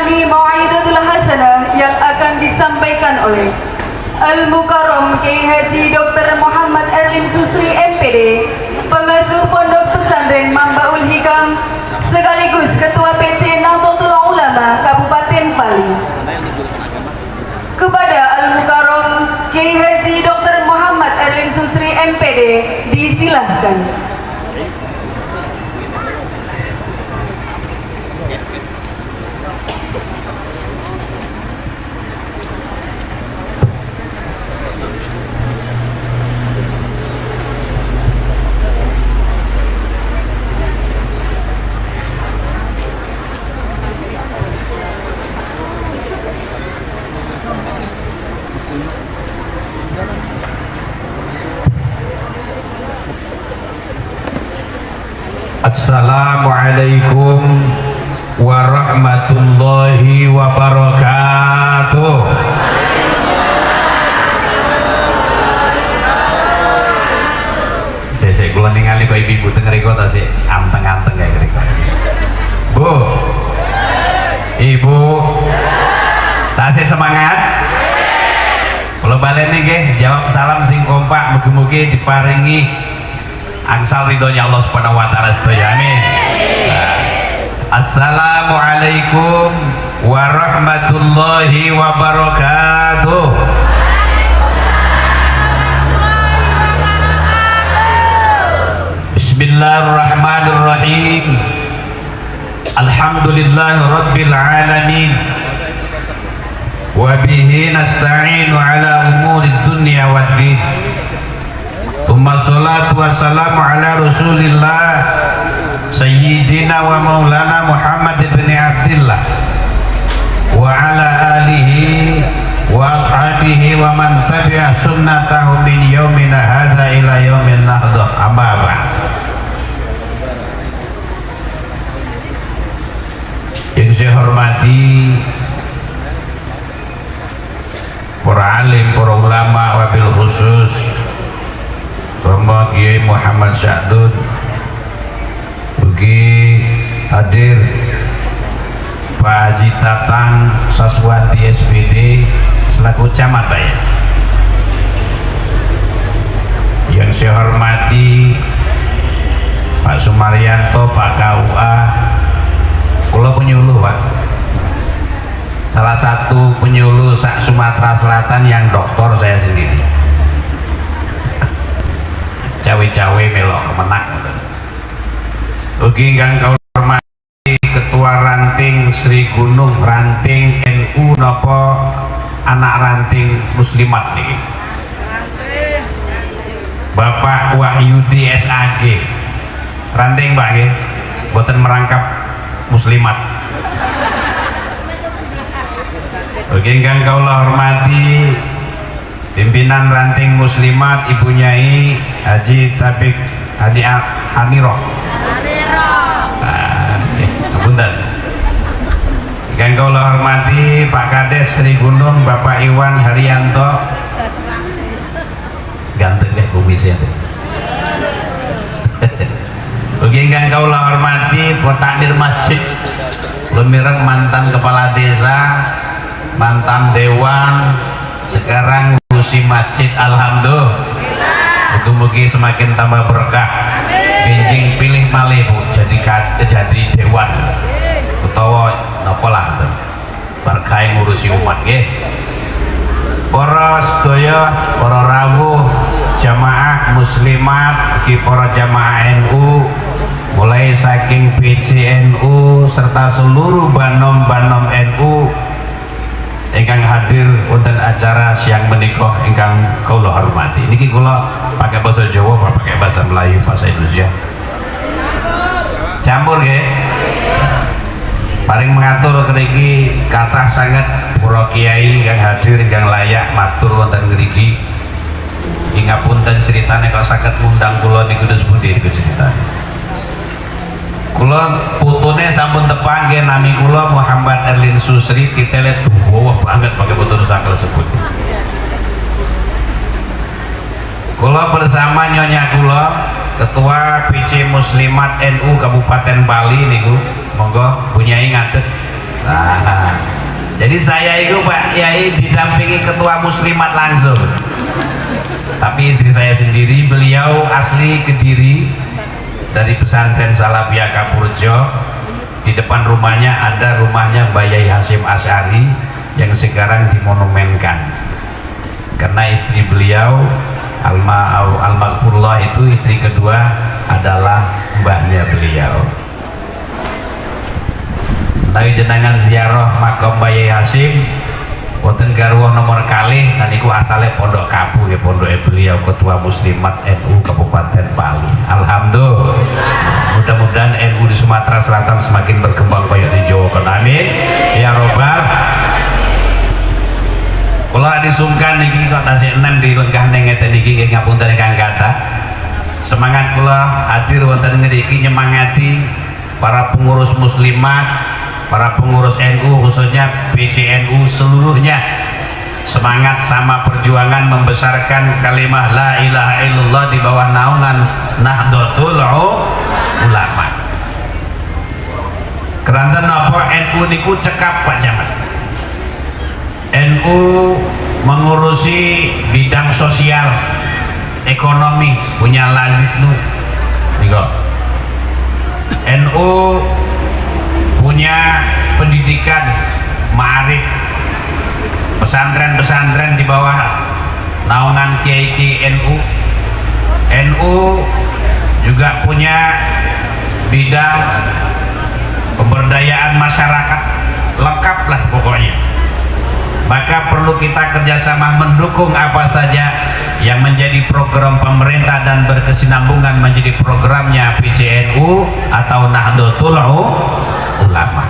ini mau'idatul hasanah yang akan disampaikan oleh Al-Mukarram Kiai Haji Dr. Muhammad Erlin Susri MPD, pengasuh Pondok Pesantren Mambaul Hikam sekaligus Ketua PC Nahdlatul Ulama Kabupaten Bali. Kepada Al-Mukarram Kiai Haji Dr. Muhammad Erlin Susri MPD disilahkan. Assalamualaikum warahmatullahi wabarakatuh. Sesek kula ningali kok ibu teng mriko ta sik anteng-anteng kae mriko. Bu. Ibu. Tasih semangat. Kula baleni nggih jawab salam sing kompak mugi-mugi diparingi angsal ridhonya Allah Subhanahu wa taala sedaya. Amin. Assalamualaikum warahmatullahi wabarakatuh. Bismillahirrahmanirrahim. Alhamdulillahi rabbil alamin. Wa bihi nasta'inu ala umuri dunya waddin. Tsumma sholatu wassalamu ala Rasulillah Sayyidina wa Maulana Muhammad ibn Abdillah wa ala alihi wa ashabihi wa man tabi'a sunnatahu min yaumina hadza ila yaumin nahdah. Amma ba'd. Yang saya hormati para alim, para ulama, wabil khusus Romo Kiai Muhammad Sya'dun, ugi hadir Pak Haji Tatang Saswandi SPD selaku camat ya. Yang saya hormati Pak Sumaryanto, Pak KUA, kula penyuluh Pak, salah satu penyuluh Sumatera Selatan yang doktor saya sendiri. Cawe-cawe melok kemenak. Ugi ingkang kula hormati Ketua Ranting Sri Gunung Ranting NU napa anak ranting muslimat niki, Bapak Wahyudi SAG ranting Pak nggih, boten merangkap muslimat. Ugi ingkang kula hormati pimpinan ranting muslimat Ibu Nyai Haji Tabik Hadi Haniro. Punten. Yang kula hormati Pak Kades Sri Gunung Bapak Iwan Haryanto. Ganteng deh kumisnya. Ugi ingkang kula hormati Pak Takmir Masjid Lumireng, mantan kepala desa, mantan dewan, sekarang ngurusi masjid. Alhamdulillah. Mugi-mugi semakin tambah berkah. Benjing pilih malih Bu jadi dewan utawa napa lah berkah ngurusi umat nggih. Para sedaya, para rawuh jamaah muslimat, ugi para jamaah NU mulai saking PCNU serta seluruh banom-banom NU ingkang hadir wonten acara siang menika ingkang kula hormati. Niki kula pakai bahasa Jawa apa pakai bahasa Melayu, bahasa Indonesia? Campur nggih. Paling mengatur mriki kathah sanget para kiai ingkang hadir ingkang layak matur wonten mriki. Ingapunten ceritane kok saged ngundang kula niku pundi niku ceritane. Kula putune sampun tepang nggih, nami kula Muhammad Erlin Susri, titele tuwa banget pakai putu sakal sebut. Kula bersama nyonya kula Ketua PC Muslimat NU Kabupaten Bali niku, monggo punyai ngadeg Nah, jadi saya itu Pak Yai didampingi ketua muslimat langsung, tapi istri saya sendiri beliau asli Kediri dari pesantren Salafiyah Kapurjo. Di depan rumahnya ada rumahnya Mbak Yai Hasyim Asy'ari yang sekarang dimonumenkan karena istri beliau Al-Maghfurullah itu istri kedua adalah mbahnya beliau. Tapi jenengan ziarah makam Mbah Yai Hasyim wonten garwa nomor kalih niku asale Pondok Kabu ya, pondok beliau ketua muslimat NU Kabupaten Bali. Alhamdulillah. Mudah-mudahan NU di Sumatera Selatan semakin berkembang kayak di Jawa. Amin ya robbal. Kalau disungkan niki kok tasih enem dilenggah ning ngeten niki nggih ngapunten ingkang kathah. Semangat kula hadir wonten ngriki nyemangati para pengurus muslimat, para pengurus NU khususnya PCNU seluruhnya semangat sama perjuangan membesarkan kalimah la ilaha illallah di bawah naungan Nahdlatul Ulama. Keranten napa NU niku cekap Pak Camat. NU mengurusi bidang sosial, ekonomi, punya Lazisnu. NU punya pendidikan, ma'arif, pesantren-pesantren di bawah naungan kiai-kiai NU. NU juga punya bidang pemberdayaan masyarakat, lengkap lah pokoknya. Maka perlu kita kerjasama mendukung apa saja yang menjadi program pemerintah dan berkesinambungan menjadi programnya PCNU atau Nahdlatul Ulama.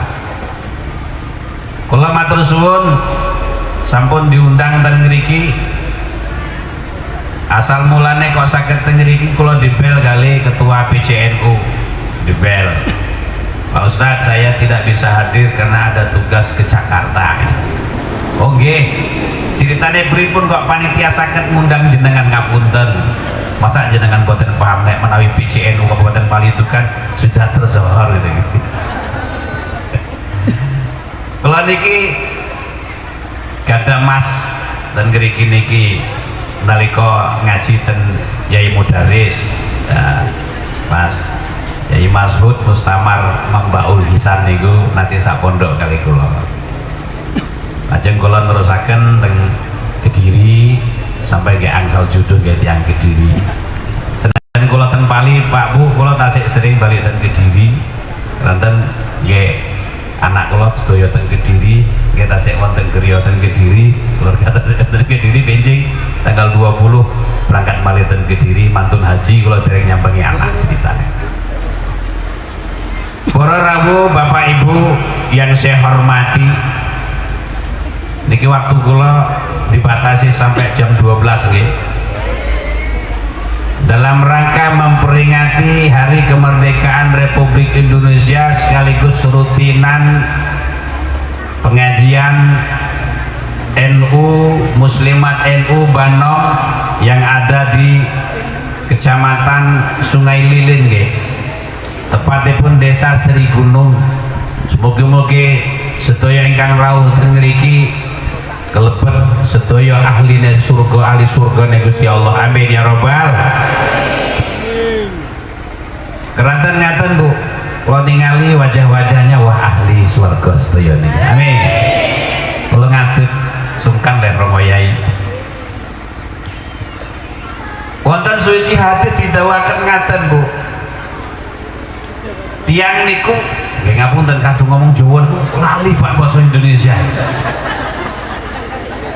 Kula matur suwun sampun diundang teng ngriki. Asal mulane kok saged teng ngriki kula dibel kali ketua PCNU. Dibel. Pak Ustadz, saya tidak bisa hadir karena ada tugas ke Jakarta. Oke, ceritanya pripun kok panitia saged ngundang jenengan ngapunten. Masa jenengan boten paham nek menawi PCNU Kabupaten Bali itu kan sudah tersohor gitu. Kalau niki gada mas dan ngriki niki nalika ngaji ten Yai Mudaris, Mas Yai Mashud Mustamar Mambaul Hisan niku nanti sak pondok kali kula. Lajeng kula nerusaken teng Kediri sampai ke angsal juduh ke tiang Kediri. Senajan kula ten Pali Pak Bu kula tasik sering balik ten Kediri. Ranten nggih anak kula sedaya ten Kediri, nggih tasik wonten griya ten Kediri, keluarga tasik ten Kediri benjing tanggal 20 berangkat balik ten Kediri mantun haji kula dereng nyambangi anak ceritane. Para rawuh Bapak Ibu yang saya hormati, niki waktu kula dibatasi sampai jam 12 nggih. Dalam rangka memperingati Hari Kemerdekaan Republik Indonesia sekaligus rutinan pengajian NU Muslimat NU Banom yang ada di Kecamatan Sungai Lilin nggih. Tepatipun Desa Seri Gunung. Semoga-moga sedaya ingkang rawuh teng ngriki kelebet sedaya ahline surga, ahli surga ning Gusti Allah. Amin ya robbal. Keranten ngaten Bu, kula ningali wajah-wajahnya wah ahli surga sedaya niki. Amin. Kula ngadeg sungkan dan Romo Yai. Wonten suci hadis didhawuhaken ngaten Bu. Tiang niku nggih ngapunten kadung ngomong Jawa niku lali Pak basa Indonesia.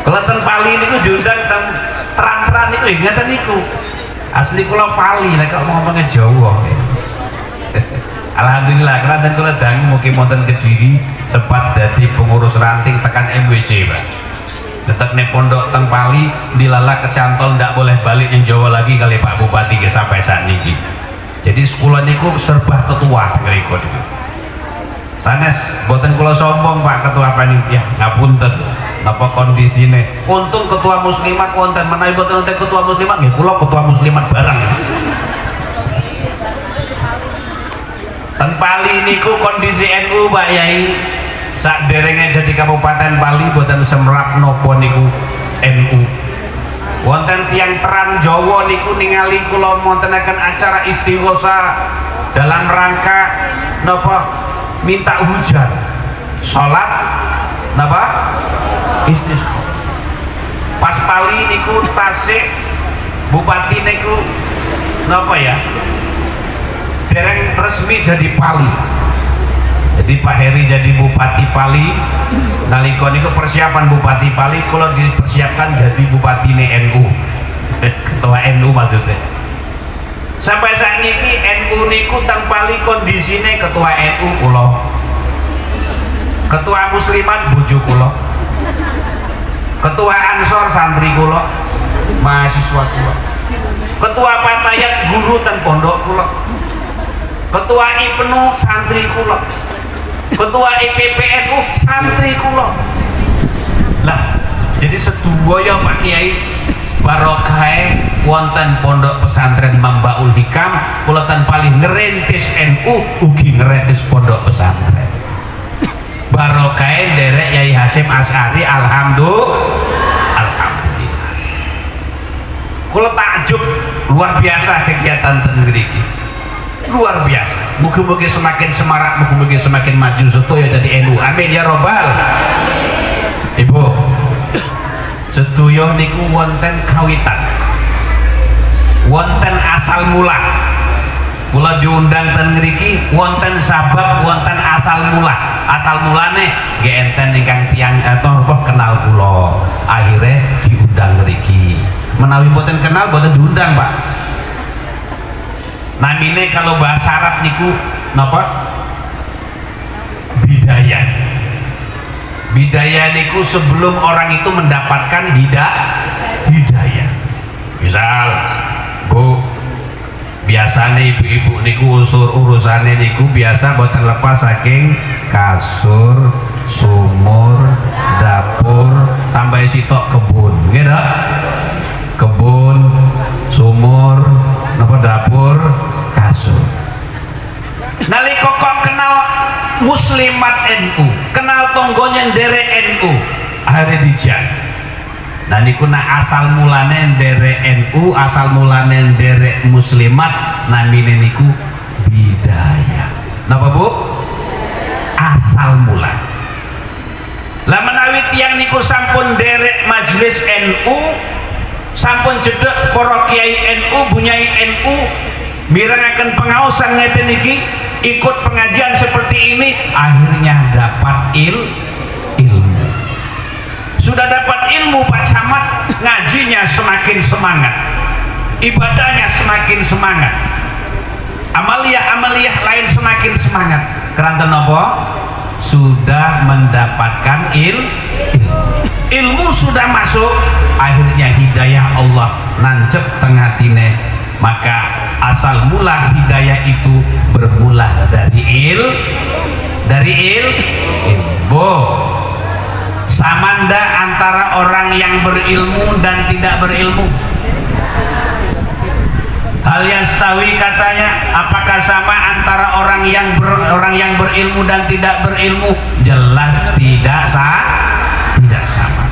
Keleten Pali niku diundang teng teran-teran niku ngeten niku. Asli kula Pali nek kok ngomongnya Jawa. Alhamdulillah keleten kula dangu mugi wonten Kediri sempat dadi pengurus ranting tekan MWC, Pak. Tetep nek pondok teng Pali dilala kecantol ndak boleh balik yang Jawa lagi kali Pak Bupati ke sampai saat niki. Jadi sekolah niku serba ketua ngriku niku. Sanes boten kula sombong Pak Ketua Panitia, ngapunten napa kondisine. Untung ketua muslimat wonten, menawi boten wonten ketua muslimat nggih kula ketua muslimat bareng. Teng Pali niku kondisi NU Pak Yai sak derenge jadi Kabupaten Bali boten semrap nopo niku NU. Wonten tiang terang Jawa niku ningali kula wontenaken acara istighosa dalam rangka napa minta hujan salat napa istisqa. Pas Pali niku Tasik bupati niku napa ya dereng resmi jadi Pali. Jadi Pak Heri jadi Bupati Pali, nalika niku persiapan Bupati Pali kula dipersiapkan jadi Bupati NU. Ketua NU maksudnya. Sampai saat ini NU niku teng Pali kondisine ketua NU kula. Ketua Muslimat bojo kula. Ketua Ansor santri kula, mahasiswa kula. Ketua Patayat guru ten pondok kula. Ketua IPNU santri kula. Ketua IPPNU santri kula. Lah, jadi sedaya Pak Kiai barokah wonten pondok pesantren Mambaul Hikam kula tan paling ngerintis NU ugi ngerintis pondok pesantren. Barokah derek Yai Hasyim Asy'ari alhamdulillah. Kula takjub luar biasa kegiatan ten mriki. Luar biasa. Mugi-mugi semakin semarak, mugi-mugi semakin maju sedaya jadi NU. Amin ya robbal. Ibu, sedaya niku wonten kawitan. Wonten asal mula. Kula diundang ten mriki wonten sabab, wonten asal mula. Asal mulane nggih enten ingkang tiyang atau kenal kula. Akhirnya diundang mriki. Menawi mboten kenal mboten diundang, Pak. Namine kalau bahasa Arab niku napa? Bidayah. Bidayah niku sebelum orang itu mendapatkan hidayah. Misal, Bu, biasanya ibu-ibu niku urusannya niku biasa boten lepas saking kasur, sumur, dapur, tambah sitok kebun, gitu. Kebun, sumur, napa dapur, kasur. Nalika kok kenal muslimat NU, kenal tonggonya ndere NU, akhirnya dijak. Nah niku nak asal mulane ndere NU, asal mulane ndere muslimat, namine niku bidayah. Napa Bu? Asal mula. Lah menawi tiyang niku sampun derek majelis NU, sampun jedek para kiai NU, bunyai NU, mirengaken pengaosan ngeten niki, ikut pengajian seperti ini, akhirnya dapat ilmu. Sudah dapat ilmu Pak Camat, ngajinya semakin semangat, ibadahnya semakin semangat, amaliyah lain semakin semangat. Keranten apa? Sudah mendapatkan ilmu sudah masuk, akhirnya hidayah Allah nancep tengah tine. Maka asal mula hidayah itu bermula dari ilmu. Samanda antara orang yang berilmu dan tidak berilmu. Hal yang setawi katanya, apakah sama antara orang yang berilmu dan tidak berilmu? Jelas tidak sama.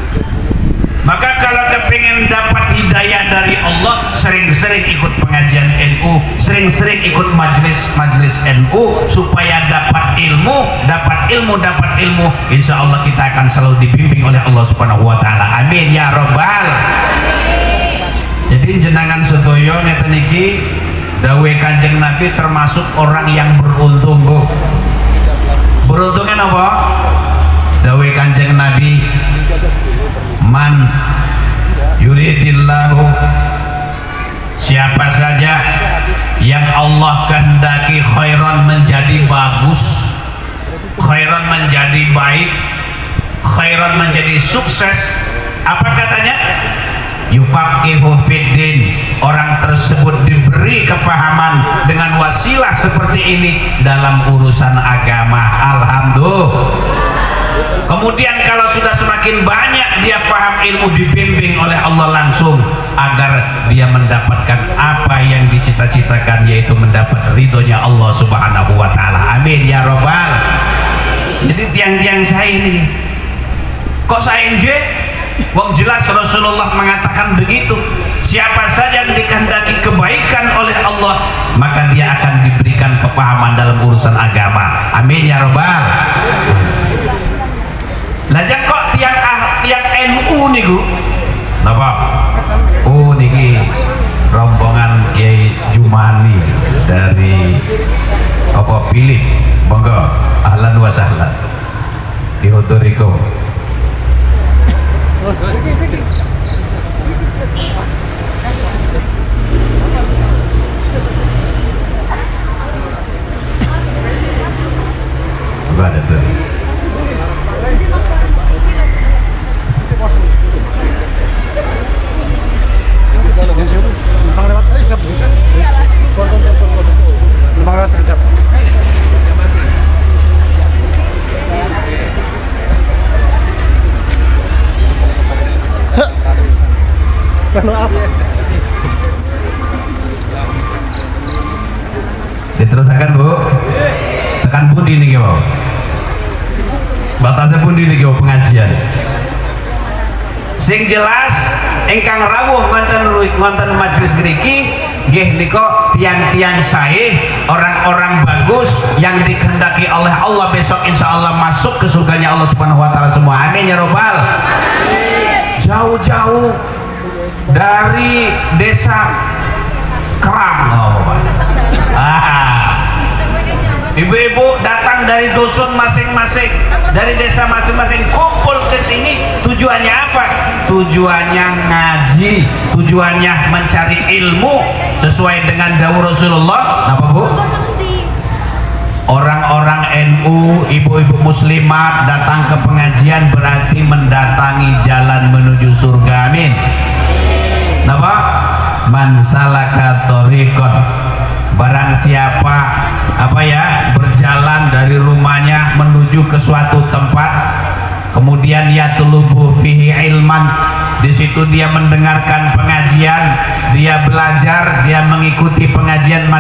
Maka kalau kepingin dapat hidayah dari Allah, sering-sering ikut pengajian NU, sering-sering ikut majelis NU, supaya dapat ilmu, insya Allah kita akan selalu dibimbing oleh Allah Subhanahu Wa Taala. Amin ya robbal. Jadi jenengan sedaya ngeten iki dawuh Kanjeng Nabi termasuk orang yang beruntung, Bu. Beruntungnya apa? Dawuh Kanjeng Nabi, man yuridillahu, siapa saja yang Allah kehendaki khairan menjadi bagus, khairan menjadi baik, khairan menjadi sukses, apa katanya? Yufaqihu fiddin, orang tersebut diberi kepahaman dengan wasilah seperti ini dalam urusan agama. Alhamdulillah. Kemudian kalau sudah semakin banyak dia paham ilmu, dibimbing oleh Allah langsung agar dia mendapatkan apa yang dicita-citakan, yaitu mendapat ridhonya Allah Subhanahu Wa Taala. Amin ya robbal. Jadi tiang-tiang saya ini kok saya enggak? Wong jelas Rasulullah mengatakan begitu. Siapa saja yang dikehendaki kebaikan oleh Allah, maka dia akan diberikan kepahaman dalam urusan agama. Amin ya robbal. Lajang kok tiang NU niku napa? Oh niki rombongan Kiai Jumani dari apa Philip. Monggo ahlan wa sahlan dihudurikum. Ada tuh. Diteruskan Bu. Tekan pundi niki wae. Batasnya pundi niki pengajian. Sing jelas ingkang rawuh wonten majelis mriki nggih nika tiang-tiang sae, orang-orang bagus yang dikehendaki oleh Allah besok insyaallah masuk ke surganya Allah Subhanahu wa taala semua. Amin ya robbal. Jauh-jauh dari desa Keram. Ibu-ibu datang dari dusun masing-masing, dari desa masing-masing, kumpul ke sini. Tujuannya apa? Tujuannya ngaji, tujuannya mencari ilmu sesuai dengan dawuh Rasulullah. Napa Bu? Orang-orang NU, ibu-ibu muslimat datang ke pengajian berarti mendatangi jalan menuju surga. Amin. Napa? Man salaka thoriqan, barang siapa berjalan dari rumahnya menuju ke suatu tempat, kemudian yatlubu fihi ilman, di situ dia mendengarkan pengajian, dia belajar, dia mengikuti pengajian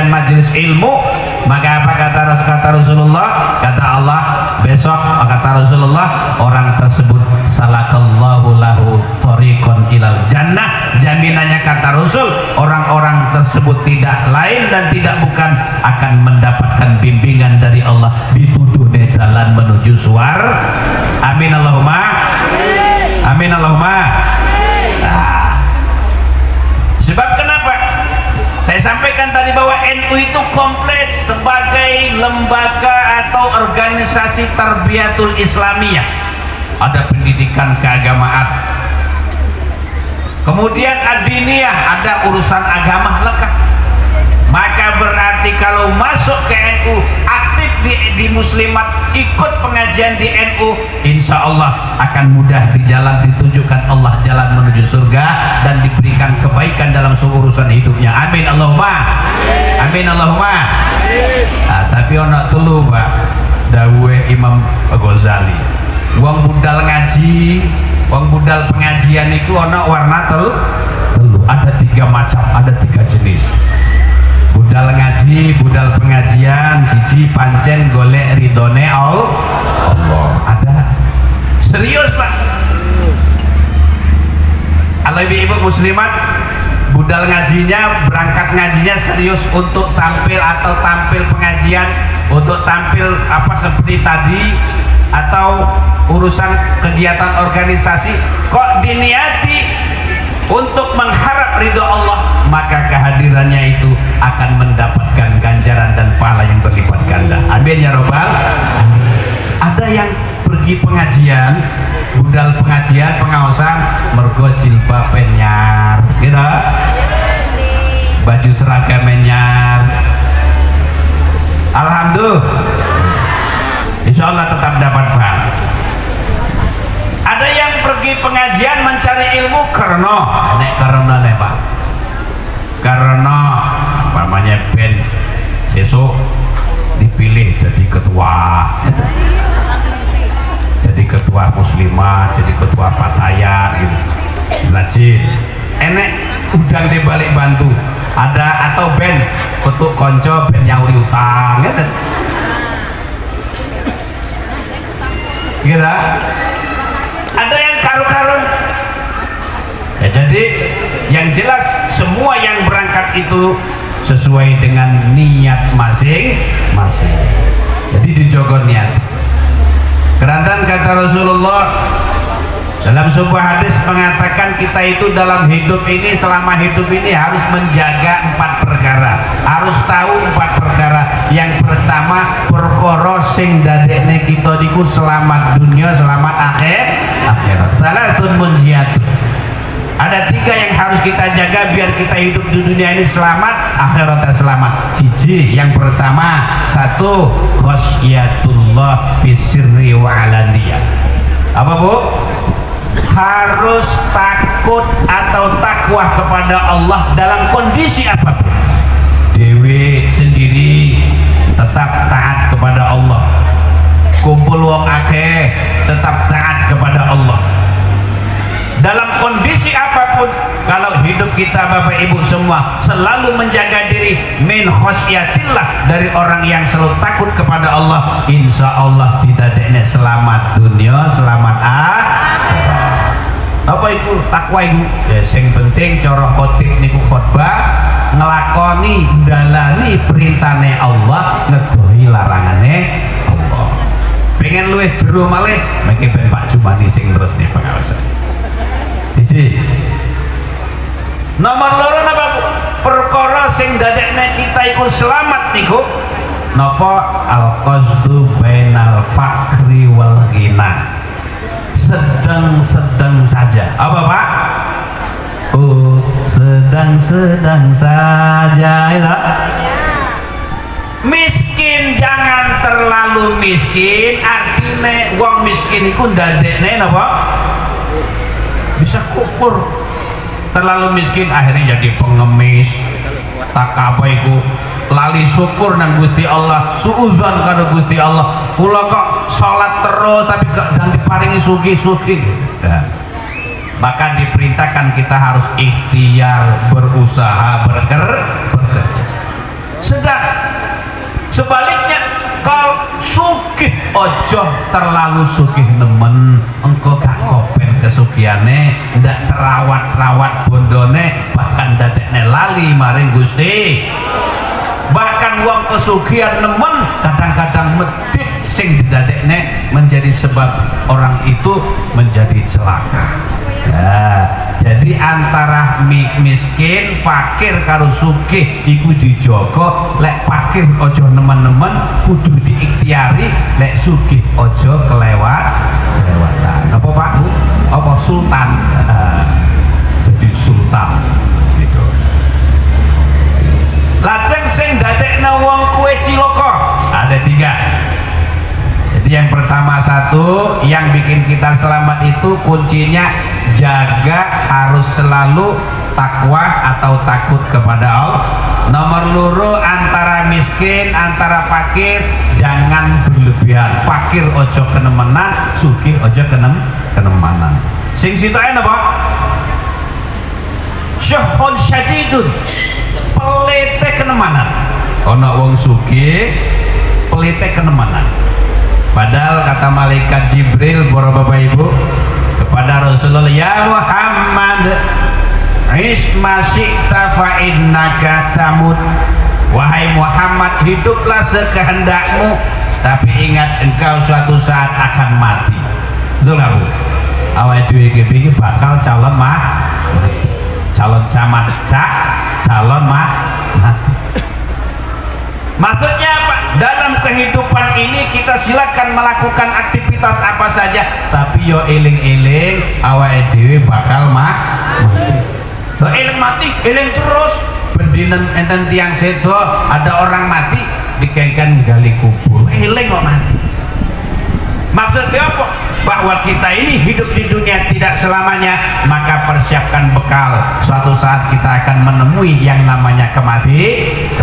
majelis ilmu, maka apa kata Rasulullah? Kata Allah besok, kata Rasulullah, orang tersebut salakallahu lahu thoriqan ilal jannah. Jaminannya kata Rasul, orang-orang tersebut tidak lain dan tidak bukan akan mendapatkan bimbingan dari Allah, dituduh di jalan menuju suar. Amin Allahumma. Amin Allahumma. Nah, sebab kenapa saya sampaikan tadi bahwa NU itu komplit sebagai lembaga atau organisasi tarbiyatul islamiyah. Ada pendidikan keagamaan, kemudian adiniyah, ada urusan agama lengkap. Maka berarti kalau masuk ke NU, aktif di muslimat, ikut pengajian di NU, insya Allah akan mudah di jalan, ditunjukkan Allah jalan menuju surga dan diberikan kebaikan dalam seluruh urusan hidupnya. Amin Allahumma. Amin Allahumma. Nah, tapi ono telu Pak dawuhe Imam Ghazali, wong budal ngaji, wong budal pengajian itu ono warna telu, ada 3 macam, ada 3 jenis. Budal ngaji, budal pengajian, siji pancen golek ridone Allah. Ada serius Pak. Kalau ibu muslimat budal ngajinya, berangkat ngajinya serius untuk tampil atau tampil pengajian, untuk tampil apa seperti tadi, atau urusan kegiatan organisasi, kok diniati untuk mengharap ridho Allah, maka kehadirannya itu akan mendapatkan ganjaran dan pahala yang berlipat ganda. Amin ya robbal. Ada yang pergi pengajian, budal pengajian, pengawasan, mergo jilbab nyar, gitu, baju seragam nyar. Alhamdulillah, insya Allah tetap dapat pahala. Ada yang pergi pengajian mencari ilmu karena Pak, karena namanya ben sesuk dipilih jadi ketua, jadi ketua muslimah, jadi ketua pataya gitu. Rajin enek udang di balik bantu, ada atau ben kutuk konco ben nyauri utang gitu. gitu. Ada yang karu-karun. Ya, jadi yang jelas semua yang berangkat itu sesuai dengan niat masing-masing. Jadi dijogo niat. Kerantan kata Rasulullah dalam sebuah hadis mengatakan kita itu dalam hidup ini, selama hidup ini harus menjaga 4 perkara, harus tahu 4 perkara. Yang pertama, perkara sing dadekne kita niku selamat dunia, selamat akhirat. Salatun munjiyatun. Ada 3 yang harus kita jaga biar kita hidup di dunia ini selamat, akhiratnya selamat. Siji, yang pertama, 1, khasyatullah fisirri wa alaniyah. Apa Bu? Harus takut atau takwa kepada Allah dalam kondisi apapun. Dewi sendiri tetap taat kepada Allah, kumpul wong akeh tetap taat kepada Allah. Dalam kondisi apapun, kalau hidup kita Bapak Ibu semua selalu menjaga diri min khosyatillah, dari orang yang selalu takut kepada Allah, insya Allah tidak ada selamat dunia, selamat akhirat. Apa itu takwa itu? Ya sing penting cara khotib niku khotbah ngelakoni dalani perintahane Allah, ngedohi larangane Allah. Pengen luwih jero malih mengki ben Pak Jumani sing terus di pengawasan. Siji. Nomor 2 napa Bu? Perkara sing dadekne kita iku selamat niku napa? Al-qasdu bainal fakri wal ghina. Sedang-sedang saja. Apa Pak? Oh, sedang-sedang saja ya. Miskin jangan terlalu miskin, artinya wong miskin iku ndadekne napa? Bisa kukur. Terlalu miskin akhirnya jadi pengemis, tak apa iku, lali syukur nang Gusti Allah, suudzon karo Gusti Allah. Kula kok salat terus tapi gak diparingi sugih-sugih. Ya. Maka diperintahkan kita harus ikhtiar, berusaha, bekerja. Sedang sebaliknya, kalau sugih ojo terlalu sugih nemen, engko gak kopen kesugiane, ndak terawat-rawat bondone, bahkan dadekne lali maring Gusti. Bahkan wong kesugihan nemen kadang-kadang medit sing didadekne menjadi sebab orang itu menjadi celaka. Nah, jadi antara miskin, fakir karo sugih iku dijogo. Lek fakir ojo nemen-nemen, kudu diikhtiari. Lek sugih ojo kelewatan. Apa Pak Bu? Apa sultan? Jadi sultan gitu. Lajeng sing dadekne wong kuwe cilaka ada 3. Jadi yang pertama 1, yang bikin kita selamat itu kuncinya jaga, harus selalu takwa atau takut kepada Allah. Nomor 2, antara miskin, antara fakir jangan berlebihan. Fakir ojo kenemenan, sugih ojo kenemanan. Sing sitoke napa? Syuhun syadidun, pelete kenemanan. Ono wong sugih pelete kenemanan. Padahal kata malaikat Jibril, para Bapak Ibu, kepada Rasulullah, ya Muhammad, isma syi'ta fa innaka tamut. Wahai Muhammad, hiduplah sekehendakmu, tapi ingat engkau suatu saat akan mati. Betul nggak Bu? Awal dhewe bakal calon calon camat calon mati. Maksudnya apa? Dalam kehidupan ini kita silakan melakukan aktivitas apa saja, tapi yo eling-eling awake dhewe bakal mati. Lo eling mati, eling terus. Bendinen enten tiang sedo, ada orang mati dikengken gali kubur, eling kok mati. Maksudnya apa? Bahwa kita ini hidup di dunia tidak selamanya, maka persiapkan bekal. Suatu saat kita akan menemui yang namanya kematian.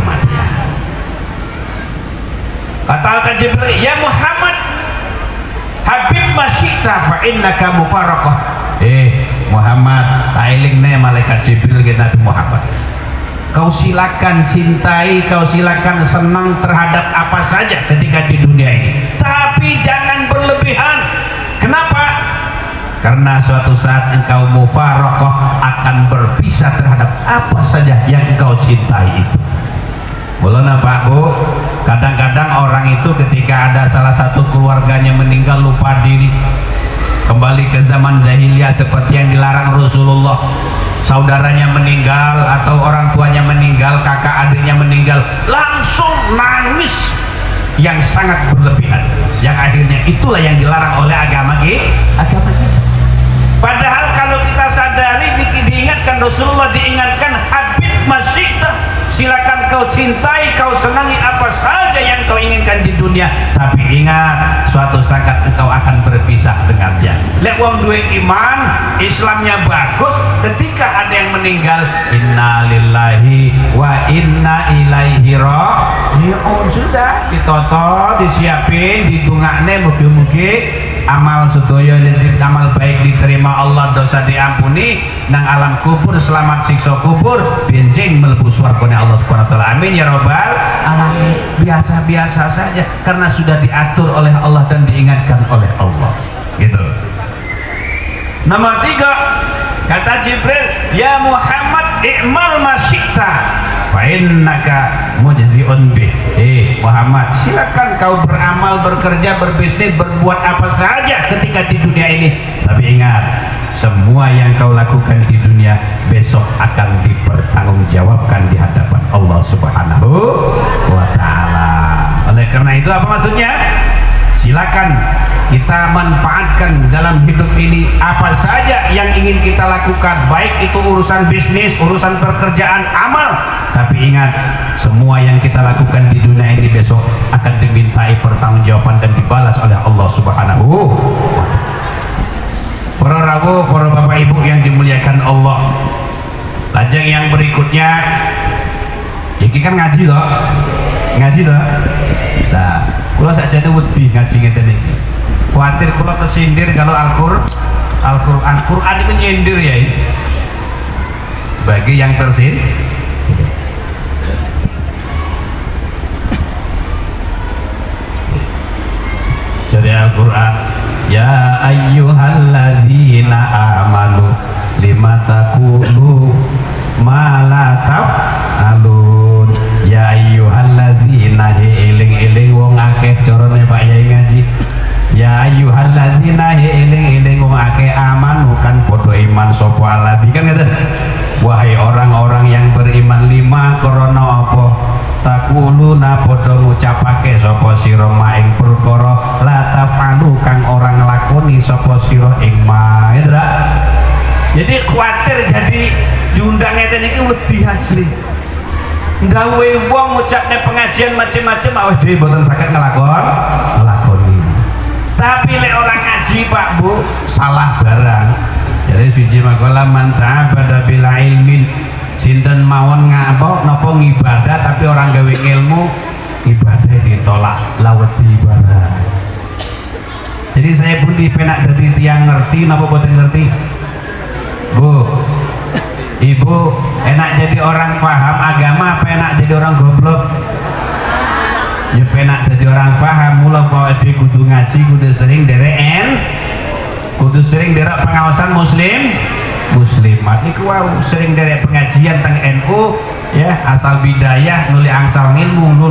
Kata Jibril, ya Muhammad, Habib masyita fa innaka mufaraqah. Muhammad, tailing malaikat Jibril ke Nabi Muhammad. Kau silakan cintai, kau silakan senang terhadap apa saja ketika di dunia ini, tapi jangan berlebihan. karena suatu saat engkau mufaraqah akan berpisah terhadap apa saja yang engkau cintai itu. Mulanya Pak Bu, kadang-kadang orang itu ketika ada salah satu keluarganya meninggal lupa diri, kembali ke zaman jahiliyah seperti yang dilarang Rasulullah. Saudaranya meninggal atau orang tuanya meninggal, kakak adiknya meninggal, langsung nangis yang sangat berlebihan, yang akhirnya itulah yang dilarang oleh agama kita. Padahal kalau kita sadari, diingatkan Rasulullah, diingatkan Habib Masyikta, silakan kau cintai, kau senangi apa saja yang kau inginkan di dunia, tapi ingat suatu saat engkau akan berpisah dengannya. Lek wong duwe iman, Islamnya bagus, ketika ada yang meninggal, inna lillahi wa inna ilaihi raji'un, sudah ditoto, disiapin, didungakne, mugi-mugi amal sedaya, amal baik diterima Allah, dosa diampuni, nang alam kubur selamat siksa kubur, benjing mlebu swargane Allah Subhanahu wa taala. Amin ya rabbal alamin. Biasa-biasa saja karena sudah diatur oleh Allah dan diingatkan oleh Allah. Gitu. Nomor 3, kata Jibril, ya Muhammad i'mal masyikta fa innaka mujzi'un bih. Muhammad, silakan kau beramal, bekerja, berbisnis, berbuat apa saja ketika di dunia ini, tapi ingat semua yang kau lakukan di dunia besok akan dipertanggungjawabkan di hadapan Allah Subhanahu wa taala. Oleh karena itu apa maksudnya? Silakan kita manfaatkan dalam hidup ini apa saja yang ingin kita lakukan, baik itu urusan bisnis, urusan pekerjaan, amal, tapi ingat semua yang kita lakukan di dunia ini besok akan dimintai pertanggungjawaban dan dibalas oleh Allah Subhanahu wa taala. Para rawuh, para bapak ibu yang dimuliakan Allah, lajeng yang berikutnya iki kan ngaji loh, nah kalau saja itu wedi ngaji ngeten iki, khawatir kalau tersindir kalau Al-Quran itu nyindir ya, bagi yang tersindir. Jadi Al-Quran, ya ayyuhalladzina amanu lima taqulu ma la taf'alun. Ya ayyuhalladzina, eling-eling wong akeh carane Pak Yai ngaji. Ya ayyuhalladzina, eling-eling wong akeh amanu kan padha iman sapa alladzi kan ngeten. Wahai orang-orang yang beriman, lima krana apa takuluna padha ngucapake sapa sira maing perkara la tafalu kang orang nglakoni sapa sira ing ma. Jadi kuatir jadi diundang ngeten iki wedi asli. Ndawe wong ngucapne pengajian macam-macam awake dhewe mboten saged nglakoni. Tapi lek orang ngaji Pak Bu salah barang. Jadi suci makalah mantap pada bila ilmin, sinten mawon ngapa napa ngibadah tapi orang gawe ilmu, ibadah ditolak laweti barang. Jadi saya pun dipenak dari tiang ngerti napa boten ngerti. Bu, Ibu enak jadi orang paham agama apa enak jadi orang goblok? Ya penak jadi orang paham, mula bahwa dia kudu ngaji, kudu sering kudu sering derek pengawasan muslimat niku wow, sering derek pengajian teng NU ya, asal bidayah nulih angsal ilmu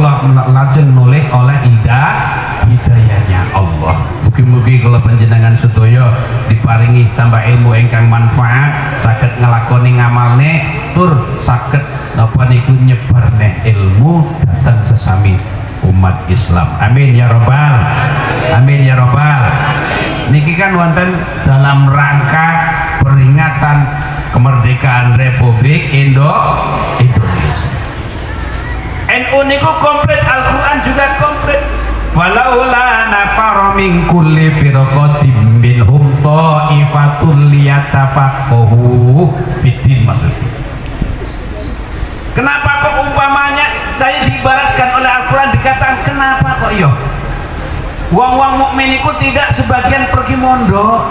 lajeng nulih oleh hidayahnya Allah. Mugi-mugi kula panjenengan sedaya diparingi tambah ilmu ingkang manfaat, saged nglakoni ngamalne tur saged napa niku nyebarne ilmu dhateng sesami umat Islam. Amin ya rabbal niki kan wonten dalam rangka peringatan kemerdekaan Republik Indonesia. NU niku komplit, Al-Quran juga komplit. Walaula nafara min kulli firqatin minhum ta'ifatun liyatafaqahu fiddin. Maksudnya kenapa kok umpamanya tadi diibaratkan oleh Al-Quran, dikatakan kenapa kok yo wong-wong mukmin iku tidak sebagian pergi mondok,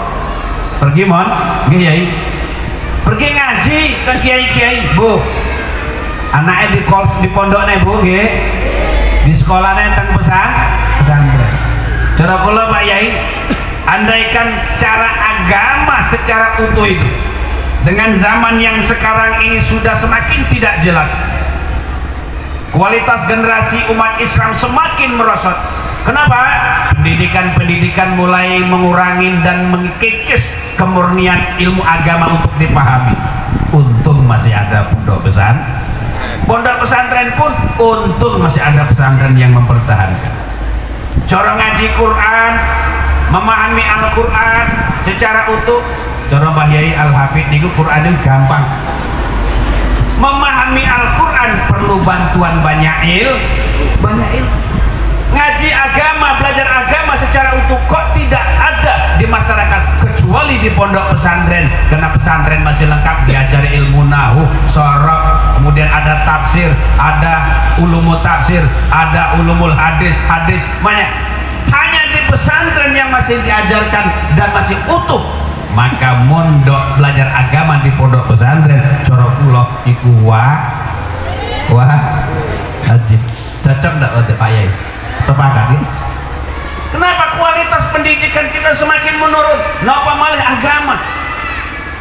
pergi kiai, pergi ngaji ke kiai-kiai. Bu, anaknya di pondoknya Bu nggih, di sekolahnya teng pesantren. Cara kula Pak Yai, andaikan cara agama secara utuh itu dengan zaman yang sekarang ini sudah semakin tidak jelas, kualitas generasi umat Islam semakin merosot. Kenapa? Pendidikan mulai mengurangi dan mengikis kemurnian ilmu agama untuk dipahami. Untung masih ada pondok pesantren pun untung masih ada pesantren yang mempertahankan cara ngaji Quran, memahami Al-Quran secara utuh. Cara Mbah Yai Al-Hafidh niku Quran itu gampang, memahami Al-Quran perlu bantuan banyak ilmu. Ngaji agama, belajar agama secara utuh kok tidak ada di masyarakat kecuali di pondok pesantren, karena pesantren masih lengkap diajari ilmu nahu, sorok, kemudian ada tafsir, ada ulumul tafsir, ada ulumul hadis banyak. Hanya di pesantren yang masih diajarkan dan masih utuh. Maka mondok belajar agama di pondok pesantren cara kula iku wah ajib. Cocok ndak Pak Yai? Sepakat ya? Kenapa kualitas pendidikan kita semakin menurun? Napa malah agama?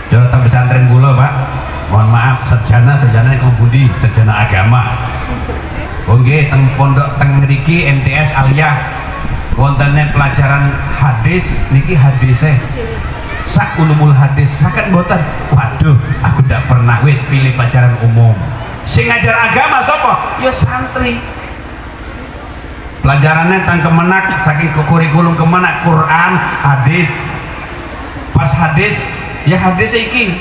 Cara teng pesantren kula, Pak. Mohon maaf, sarjana yang budi, sarjana agama. Oke, teng pondok teng mriki MTS Aliyah kontene pelajaran hadis niki hadise sak ulumul hadis saken mboten. Waduh, aku ndak pernah wis pilih pelajaran umum. Sing ngajar agama sapa? Ya santri. Pelajarannya tentang kemenak saking kurikulum kemenak Quran, hadis. Pas hadis, ya hadis iki.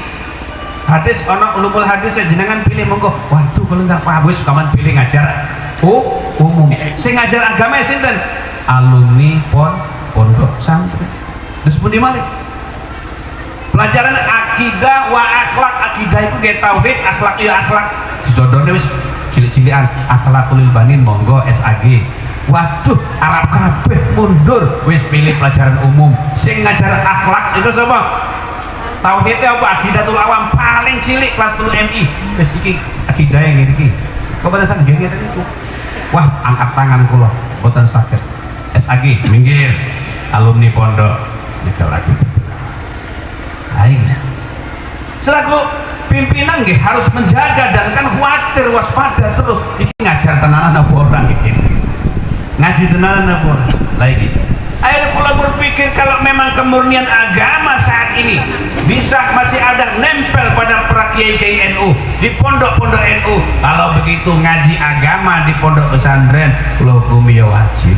Hadis ana ulumul hadis jenengan pilih monggo. Waduh, kalau nggak paham wis kaman pilih ngajar umum. Sing ngajar agama sinten? Alumni pondok santri. Terus pundi malih? Pelajaran akidah wa akhlak. Akidah itu kayak tauhid, akhlak ya akhlak. Disodorne wis cilik-cilikan akhlakul banin monggo SAG. Waduh, Arab kabeh mundur wis pilih pelajaran umum. Sing ngajar akhlak itu sapa? Tauhidnya apa? Akidatul awam paling cilik kelas 3 MI. Wis iki akidah yang iki. Kok boten saged ngeten niku. Wah, angkat tangan kula boten saged. SAG minggir. Alumni pondok niku lagi. Aing. Selaku pimpinan nggih harus menjaga dan kan khawatir waspada terus iki ngajar tenanan apa orang iki. Ngaji tenanan apa lagi. Akhirnya pula berpikir kalau memang kemurnian agama saat ini bisa masih ada nempel pada para kiai-kiai NU di pondok-pondok NU, kalau begitu ngaji agama di pondok pesantren kula hukumi ya wajib.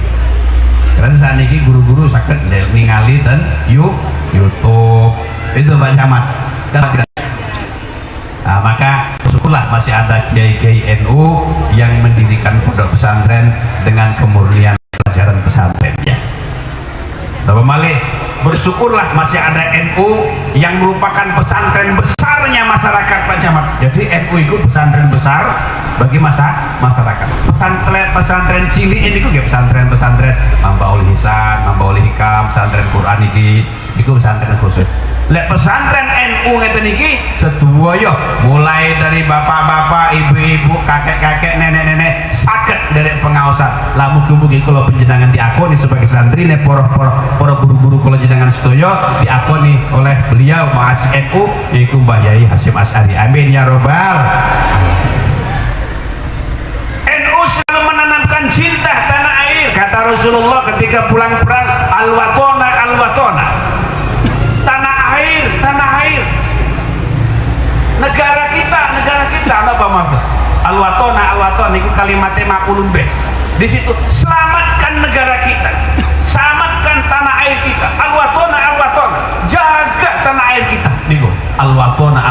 Karena saat ini guru-guru sakit ningali dan YouTube itu Pak Camat. Nah, maka syukurlah masih ada kiai-kiai NU yang mendirikan pondok pesantren dengan kemurnian pelajaran pesantren ya. Bapak Malik, bersyukurlah masih ada NU yang merupakan pesantren besarnya masyarakat Pak Camat. Jadi NU itu pesantren besar bagi masyarakat. Pesantren cilik ini kok pesantren Mambaul Hisan, Mambaul Hikam, pesantren Quran ini pesantren khusus. Lek pesantren NU ngeten iki sedoyo mulai dari bapak-bapak, ibu-ibu, kakek-kakek, nenek-nenek saged derek pengaosan. Lah mugi-mugi kula panjenengan diakoni sebagai santri ne para guru-guru kula jenengan sedoyo diakoni oleh beliau Mas NU yaitu Mbah Yai Hasyim Asy'ari. Amin ya robbal. NU selalu menanamkan cinta tanah air. Kata Rasulullah ketika pulang perang, al-watona tanah air negara kita apa maksud al-watona itu kalimatnya maqulun bih. Di situ selamatkan negara kita, selamatkan tanah air kita. Al-watona jaga tanah air kita niku al-watona.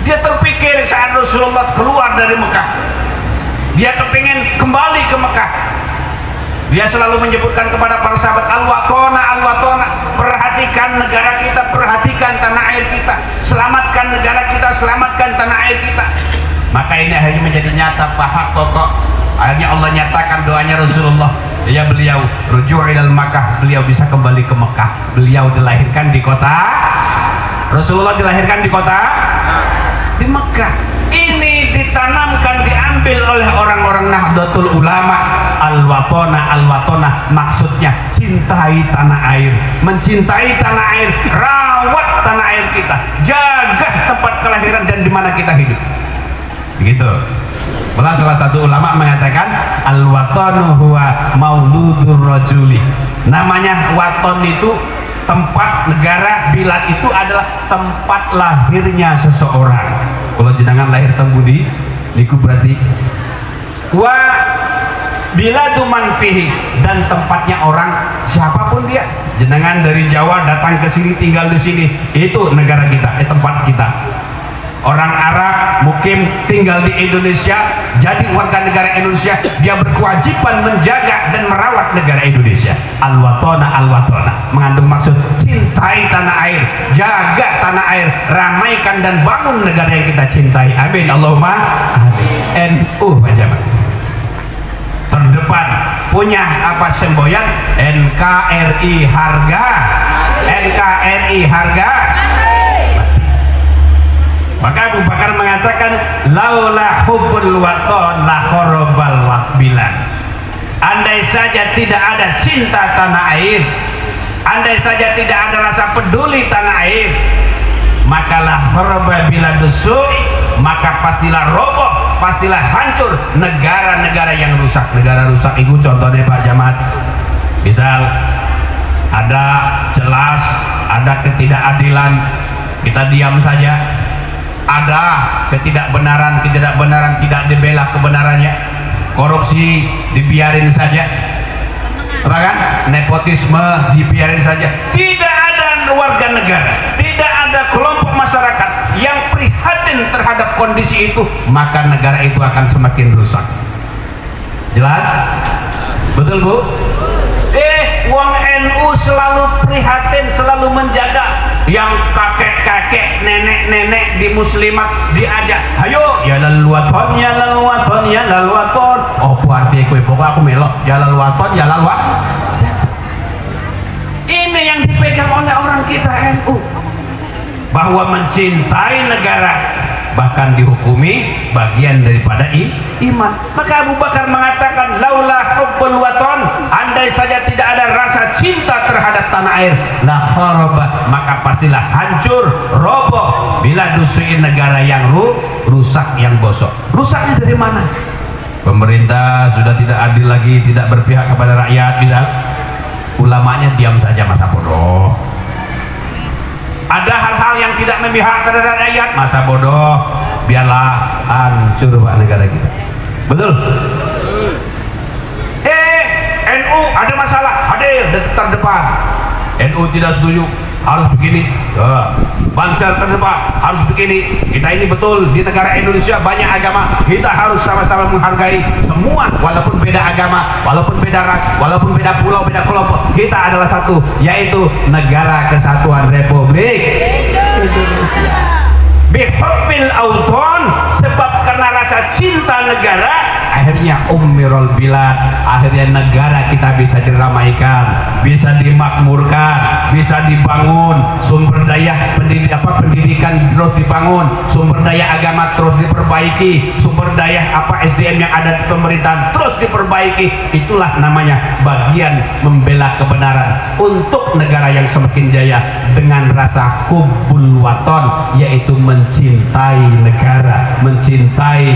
Dia terpikir saat Rasulullah keluar dari Mekah, dia kepingin kembali ke Mekah. Dia selalu menyebutkan kepada para sahabat al-watona, perhatikan negara kita, perhatikan tanah air kita, selamatkan negara kita, selamatkan tanah air kita. Maka ini akhirnya menjadi nyata pahak pokok. Akhirnya Allah nyatakan doanya Rasulullah. Ya beliau ruju' ilal Makkah, beliau bisa kembali ke Mekah. Beliau dilahirkan di kota, Rasulullah dilahirkan di kota di Mekah. Ini ditanamkan, diambil diambil oleh orang-orang Nahdlatul Ulama. Al-watona maksudnya cintai tanah air, mencintai tanah air, rawat tanah air kita, jaga tempat kelahiran dan di mana kita hidup. Begitu. Malah salah satu ulama mengatakan al-watanu huwa mauludur rajuli. Namanya waton itu tempat, negara, bilad itu adalah tempat lahirnya seseorang. Kalau jenengan lahir tembudi niku berarti wa biladu man fihi, dan tempatnya orang siapapun dia. Jenengan dari Jawa datang ke sini, tinggal di sini, itu negara kita, tempat kita. Orang Arab mukim tinggal di Indonesia, jadi warga negara Indonesia, dia berkewajiban menjaga dan merawat negara Indonesia. Al-watona mengandung maksud cintai tanah air, jaga tanah air, ramaikan dan bangun negara yang kita cintai. Amin Allahumma amin. NU Pak Jamal terdepan punya apa semboyan? NKRI harga, NKRI harga. Maka Abu Bakar mengatakan laula hubbul waton la kharabal waqbilan. Andai saja tidak ada cinta tanah air, andai saja tidak ada rasa peduli tanah air, maka la kharaba biladusu'i, maka pastilah roboh, pastilah hancur negara-negara yang rusak. Negara rusak itu contohnya Pak Jamaat, misal ada jelas ada ketidakadilan, kita diam saja. Ada ketidakbenaran tidak dibela kebenarannya, korupsi dibiarin saja, apa kan, nepotisme dibiarin saja, tidak ada warga negara, tidak ada kelompok masyarakat yang prihatin terhadap kondisi itu, maka negara itu akan semakin rusak. Jelas? Betul Bu? Wong NU selalu prihatin, selalu menjaga yang kakek-kakek, nenek-nenek di muslimat diajak, ayo ya lal waton, ya lal waton, ya lal waton. Oh arti kowe pokok aku melok ya lal waton, ya lal waton. Ini yang dipegang oleh orang kita NU, bahwa mencintai negara bahkan dihukumi bagian daripada iman. Maka Abu Bakar mengatakan laula hubbul waton, andai saja tidak ada rasa cinta terhadap tanah air, la kharaba, maka pastilah hancur, roboh, bila dusuin negara yang rusak, yang bosok. Rusaknya dari mana? Pemerintah sudah tidak adil lagi, tidak berpihak kepada rakyat, misal ulamanya diam saja, masa bodoh. Ada hal-hal yang tidak memihak terhadap rakyat, masa bodoh, biarlah hancur Pak negara kita. Betul? NU ada masalah, hadir terdepan. NU tidak setuju, harus begini. Banser terdepan, harus begini. Kita ini betul di negara Indonesia banyak agama, kita harus sama-sama menghargai semua, walaupun beda agama, walaupun beda ras, walaupun beda pulau, beda kelompok, kita adalah satu, yaitu Negara Kesatuan Republik Indonesia. Bihubbil auton, sebab karena rasa cinta negara, akhirnya ummirul bilad, akhirnya negara kita bisa diramaikan, bisa dimakmurkan, bisa dibangun, sumber daya pendidikan terus dibangun, sumber daya agama terus diperbaiki, sumber daya SDM yang ada di pemerintahan terus diperbaiki. Itulah namanya bagian membela kebenaran untuk negara yang semakin jaya dengan rasa hubbul waton, yaitu mencintai negara, mencintai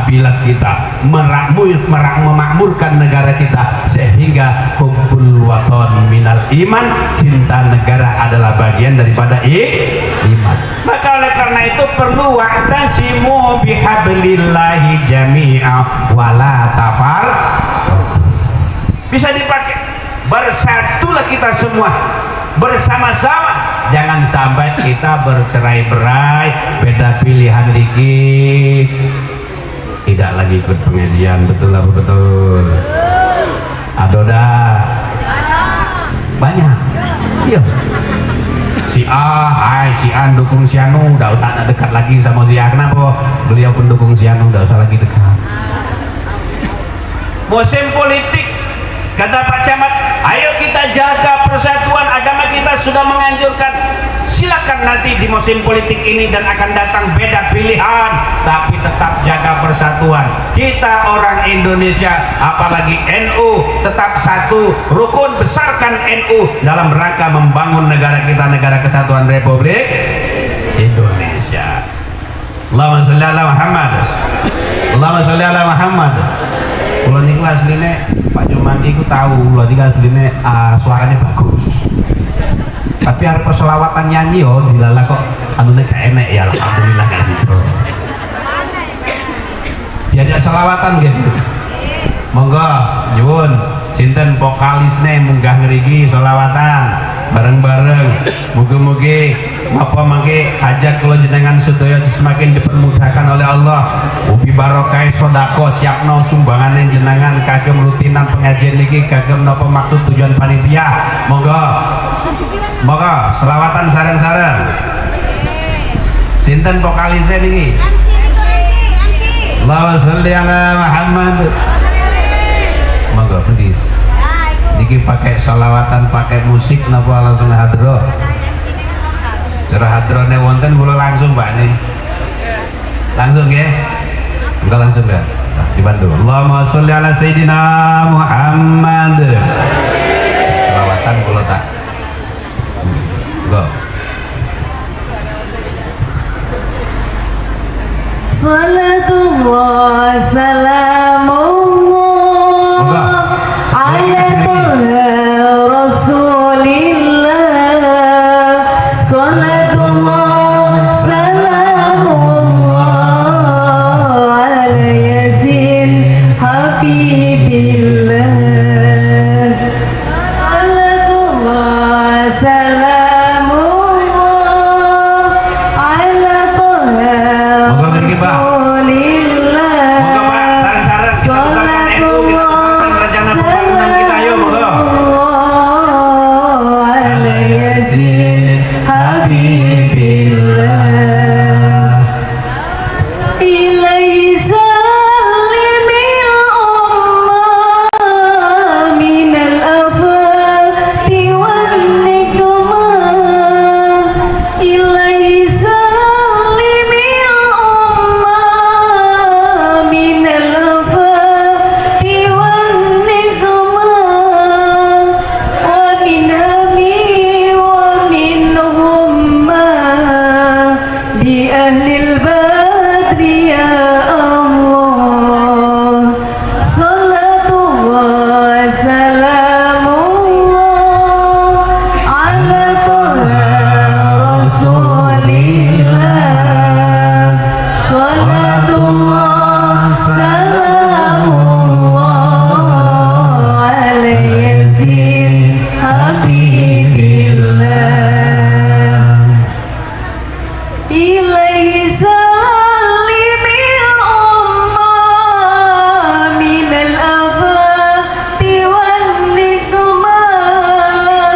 bilad kita, memakmurkan negara kita, sehingga hubbul waton minal iman, cinta negara adalah bagian daripada iman. Maka oleh karena itu perlu wa'tasimu bihablillahi jami'a wala tafar. Bisa dipakai, bersatulah kita semua bersama-sama, jangan sampai kita bercerai-berai, beda pilihan dikit, tidak lagi ikut pengajian. Betul apa betul? Adoda banyak. Iya. Si A dukung si Anu, udah tak dekat lagi sama si A. Kenapa? Beliau pun dukung si Anu, udah usah lagi dekat. Musim politik, kata Pak Camat, ayo kita jaga persatuan agama, kita sudah menganjurkan. Silakan silakan nanti di musim politik ini dan akan datang beda pilihan, tapi tetap jaga persatuan. Kita orang Indonesia, apalagi NU, tetap satu rukun, besarkan NU dalam rangka membangun negara kita, negara kesatuan Republik Indonesia. Allahumma sholli ala Muhammad. Allahumma sholli ala Muhammad. Kalau niku asline Pak Jumandi ku tahu, kalau niku asline suaranya bagus. Tapi harus perselawatan nyanyi yo dilala kok anune gak enek ya, alhamdulillah gak gitu. Diajak selawatan gitu. Monggo nyuwun sinten vokalisne munggah ngriki selawatan bareng-bareng. Mugi-mugi apa mangke hajat kula jenengan sedaya semakin dipermudahkan oleh Allah. Ubi barokah sedekah siapno sumbangane jenengan kagem rutinan pengajian niki kagem napa maksud tujuan panitia. Monggo selawatan sareng-sareng. Sinten vokalisnya niki? Allahumma sholli ala Muhammad. Monggo please. Niki pakai selawatan pakai musik napa langsung hadroh? Cara hadrone wonten kula langsung Mbak nih. Langsung ya? Enggak langsung ya? Nah, dibantu. Allahumma sholli ala Sayyidina Muhammad. Selawatan kula tak. Go. Salatullah salamullah ala Taha Rasulillah. Salatullah salamullah ala Yasin Habibillah. Salatullah salamullah ala Taha Rasulillah. Moga Pak, sareng-sareng kita besarkan NU, kita besarkan rencana pembangunan kita, ayo moga. Ala Yasin Habibillah. Ilaihi salimil ummah minal afati wan nikmah. Ilaihi salimil ummah minal afati wan nikmah. Wa min hami wa min humma bi ahlil badri ya Allah. Salatullah salamullah ala Taha Rasulillah. Salatullah salamullah ala Yasin Habibillah. Ilaihi salimil ummah minal afati wan nikmah.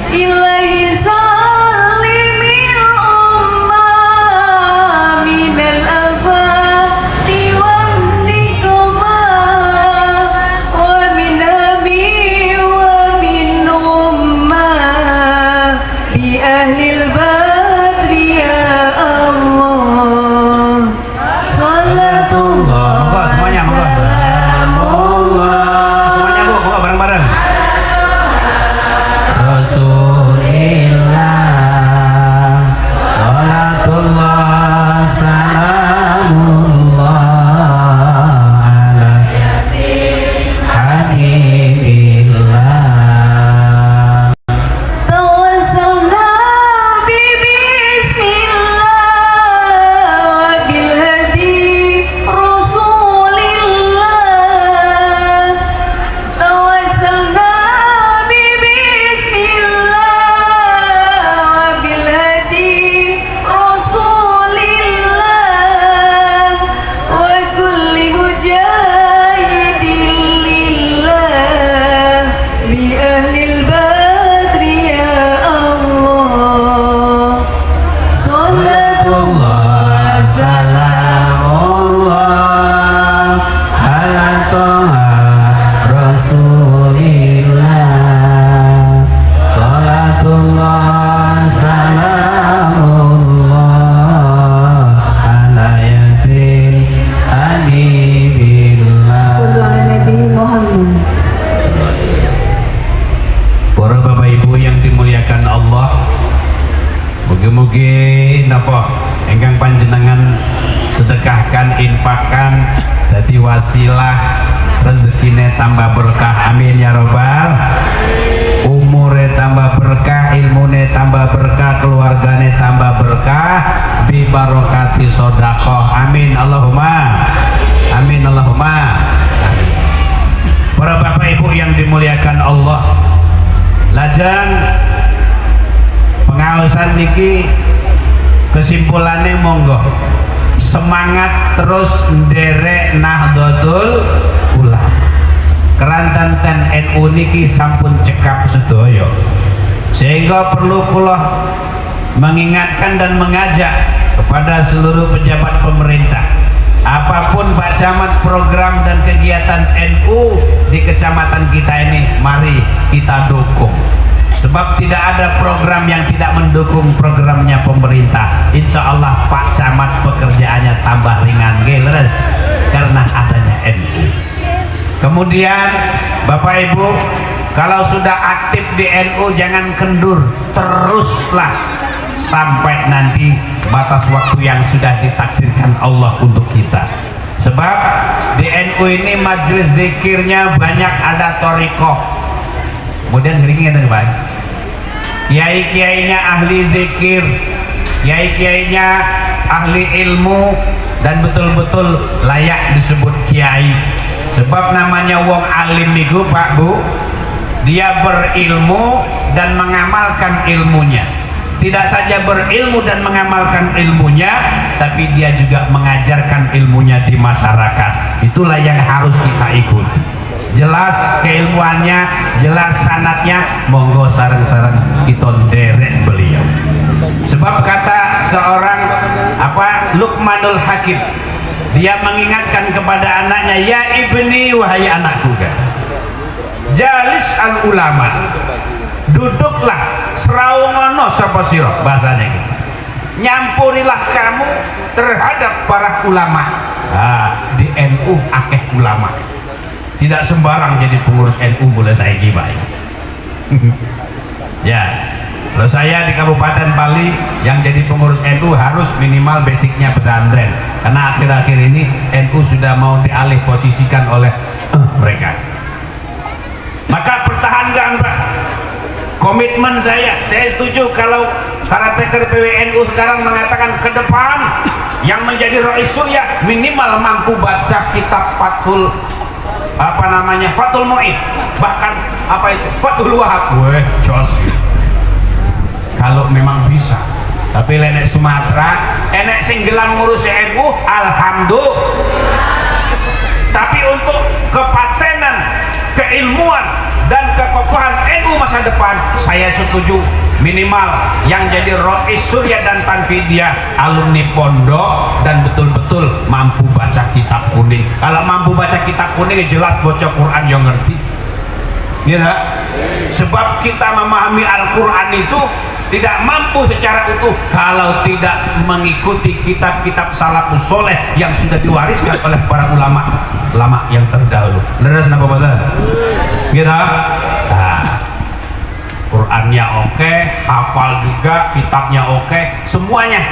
Ilaihi salimil ummah minal afati wan nikmah. Wa min hami wa min ummah bi ahlil badri ya Allah. Salatullah Monggo semuanya, monggo. Semuanya Bu, monggo bareng-bareng. Rasulillah, salatullah salamullah ala Habibillah. Tawassalna bi bismillah bil hadi Rasulillah. Tawassalna Mugi-mugi napa ingkang panjenengan sedekahkan, infakkan dadi wasilah rezekine tambah berkah, amin ya robbal. Umure tambah berkah, ilmune tambah berkah, keluargane tambah berkah bi barokati sedekah, amin Allahumma amin Allahumma. Para bapak ibu yang dimuliakan Allah, lajeng pengaosan niki kesimpulannya monggo semangat terus nderek Nahdlatul Ulama. Kerantan ten NU niki sampun cekap sedaya, sehingga perlu kula mengingatkan dan mengajak kepada seluruh pejabat pemerintah, apapun Pak Camat program dan kegiatan NU di kecamatan kita ini, mari kita dukung. Sebab tidak ada program yang tidak mendukung programnya pemerintah. Insya Allah Pak Camat pekerjaannya tambah ringan geler karena adanya NU. Kemudian Bapak Ibu, kalau sudah aktif di NU jangan kendur, teruslah sampai nanti batas waktu yang sudah ditakdirkan Allah untuk kita. Sebab di NU ini majelis zikirnya banyak, ada torikoh. Kemudian ngeringin Pak, kiai-kiainya ahli zikir, kiai-kiainya ahli ilmu, dan betul-betul layak disebut kiai. Sebab namanya wong alim niku Pak Bu, dia berilmu dan mengamalkan ilmunya. Tidak saja berilmu dan mengamalkan ilmunya, tapi dia juga mengajarkan ilmunya di masyarakat. Itulah yang harus kita ikuti. Jelas keilmuannya, jelas sanatnya, monggo sareng-sareng kita derek beliau. Sebab kata seorang Luqmanul Hakim, dia mengingatkan kepada anaknya, ya ibni, wahai anakku, jalis al ulama, duduklah serawungono sapa sira, bahasanya gitu. Nyampurilah kamu terhadap para ulama. Di NU akeh ulama, tidak sembarang jadi pengurus NU boleh saya gibah. Ya, kalau saya di Kabupaten Bali yang jadi pengurus NU harus minimal basicnya pesantren, karena akhir-akhir ini NU sudah mau dialih posisikan oleh mereka. Maka pertahankan Pak komitmen saya setuju kalau karateker PWNU sekarang mengatakan ke depan yang menjadi Rais Surya minimal mampu baca kitab Fathul Mu'in, bahkan Fathul Wahab. Jos kalau memang bisa. Tapi enek Sumatera enek sing gelam ngurus NU, alhamdulillah. Tapi untuk kepatenan, keilmuan dan kekokohan NU masa depan, saya setuju minimal yang jadi Rais Surya dan Tanfidiyah alumni pondok dan betul-betul mampu baca kitab kuning. Kalau mampu baca kitab kuning jelas baca Quran yang ngerti, ya. Sebab kita memahami Al-Quran itu tidak mampu secara utuh kalau tidak mengikuti kitab-kitab salafus soleh yang sudah diwariskan oleh para ulama yang terdahulu. Leres napa boten? Gitu. Qurannya oke, hafal juga, kitabnya oke, semuanya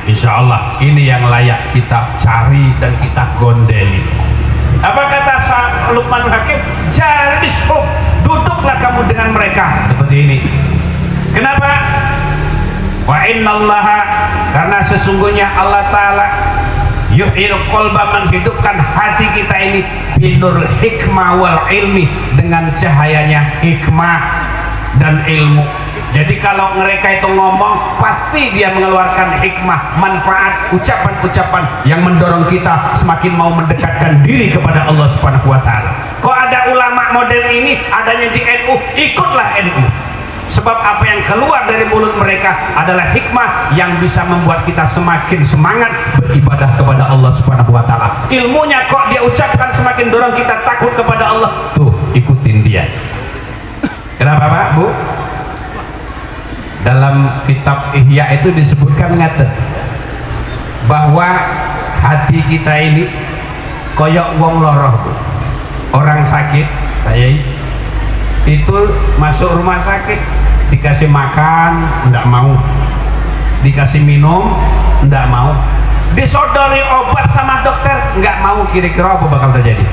insya Allah ini yang layak kita cari dan kita gondeli. Apa kata Luqman Hakim? Jalisum, duduklah kamu dengan mereka seperti ini. Kenapa? Wa innallaha, karena sesungguhnya Allah Ta'ala yuhil qalba, menghidupkan hati kita ini binurul hikmah wal ilmi, dengan cahayanya hikmah dan ilmu. Jadi kalau mereka itu ngomong pasti dia mengeluarkan hikmah, manfaat, ucapan-ucapan yang mendorong kita semakin mau mendekatkan diri kepada Allah Subhanahu wa Ta'ala. Kok ada ulama model ini adanya di NU, ikutlah NU. Sebab apa yang keluar dari mulut mereka adalah hikmah yang bisa membuat kita semakin semangat beribadah kepada Allah Subhanahu wa Ta'ala. Ilmunya kok dia ucapkan semakin dorong kita takut kepada Allah. Tuh, ikutin dia. Kenapa Pak, Bu? Dalam kitab Ihya itu disebutkan ngaten bahwa hati kita ini koyok wong loroh, Bu. Orang sakit, saya itu masuk rumah sakit dikasih makan enggak mau, dikasih minum ndak mau, disodori obat sama dokter nggak mau, kira-kira apa bakal terjadi?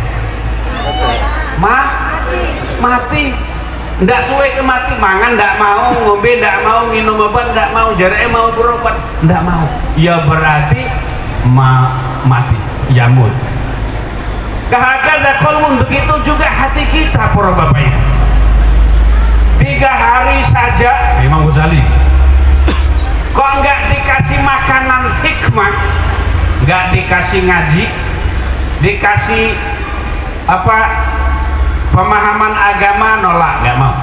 Mati. Ndak suwe ke mati, mangan ndak mau, ngombe ndak mau, minum obat ndak mau, jareke mau berobat ndak mau, ya berarti mati, yamut. Kahakada kolmun, begitu juga hati kita para bapak ibu. 3 hari saja Imam Ghazali kok nggak dikasih makanan hikmah, nggak dikasih ngaji, dikasih apa pemahaman agama, nolak, nggak mau.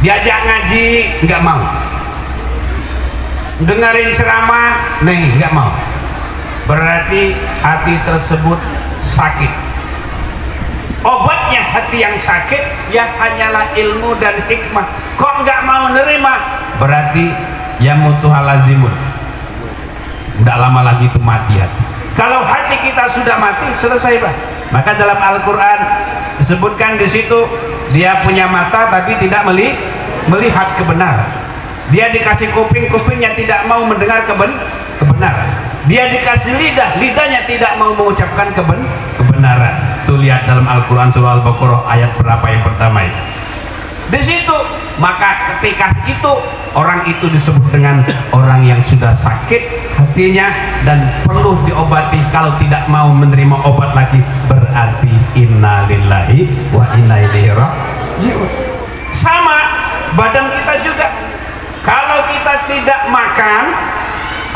Diajak ngaji nggak mau, dengerin ceramah nih nggak mau. Berarti hati tersebut sakit. Obatnya hati yang sakit ya hanyalah ilmu dan hikmah. Kok nggak mau nerima, berarti ya mutuhalazimun, nggak lama lagi itu mati hati. Kalau hati kita sudah mati, selesai Pak. Maka dalam Al-Quran disebutkan di situ dia punya mata tapi tidak melihat kebenaran. Dia dikasih kuping, kupingnya tidak mau mendengar kebenaran. Dia dikasih lidah, lidahnya tidak mau mengucapkan kebenaran. Tuh lihat dalam Al-Quran surah Al-Baqarah ayat berapa yang pertama itu. Di situ maka ketika itu orang itu disebut dengan orang yang sudah sakit hatinya dan perlu diobati. Kalau tidak mau menerima obat lagi, berarti innalillahi wa inna ilaihi raji'un. Sama badan kita juga, kalau kita tidak makan